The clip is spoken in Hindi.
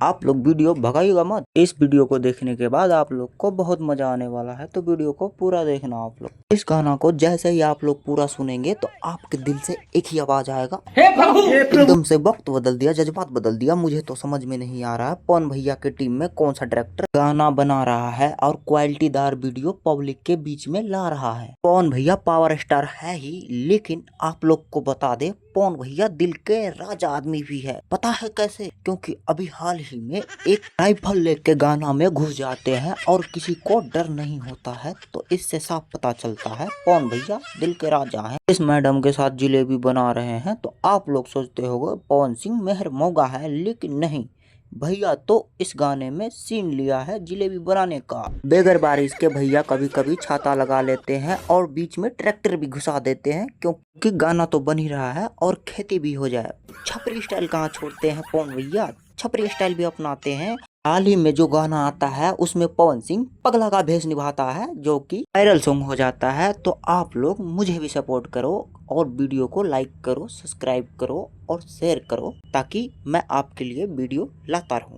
आप लोग वीडियो भगाइएगा मत। इस वीडियो को देखने के बाद आप लोग को बहुत मजा आने वाला है, तो वीडियो को पूरा देखना आप लोग। इस गाना को जैसे ही आप लोग पूरा सुनेंगे तो आपके दिल से एक ही आवाज आएगा, हे प्रभु। एकदम से वक्त बदल दिया, जज्बात बदल दिया। मुझे तो समझ में नहीं आ रहा है पवन भैया की टीम में कौन सा डायरेक्टर गाना बना रहा है और क्वालिटीदार वीडियो पब्लिक के बीच में ला रहा है। पवन भैया पावर स्टार है ही, लेकिन आप लोग को बता दे पवन भैया दिल के राजा आदमी भी है। पता है कैसे? क्योंकि अभी हाल ही में एक राइफल लेके गाना में घुस जाते हैं और किसी को डर नहीं होता है। तो इससे साफ पता चलता है पवन भैया दिल के राजा हैं। इस मैडम के साथ जिलेबी बना रहे हैं तो आप लोग सोचते होंगे पवन सिंह मेहर मौगा है, लेकिन नहीं, भैया तो इस गाने में सीन लिया है जिलेबी बनाने का। बेगर बारिश के भैया कभी कभी छाता लगा लेते हैं और बीच में ट्रैक्टर भी घुसा देते हैं, क्योंकि गाना तो बन ही रहा है और खेती भी हो जाए। छपरी स्टाइल कहाँ छोड़ते हैं पवन भैया, छपरी स्टाइल भी अपनाते हैं। हाल ही में जो गाना आता है उसमें पवन सिंह पगला का भेष निभाता है, जो कि वायरल सॉन्ग हो जाता है। तो आप लोग मुझे भी सपोर्ट करो और वीडियो को लाइक करो, सब्सक्राइब करो और शेयर करो, ताकि मैं आपके लिए वीडियो लाता रहूं।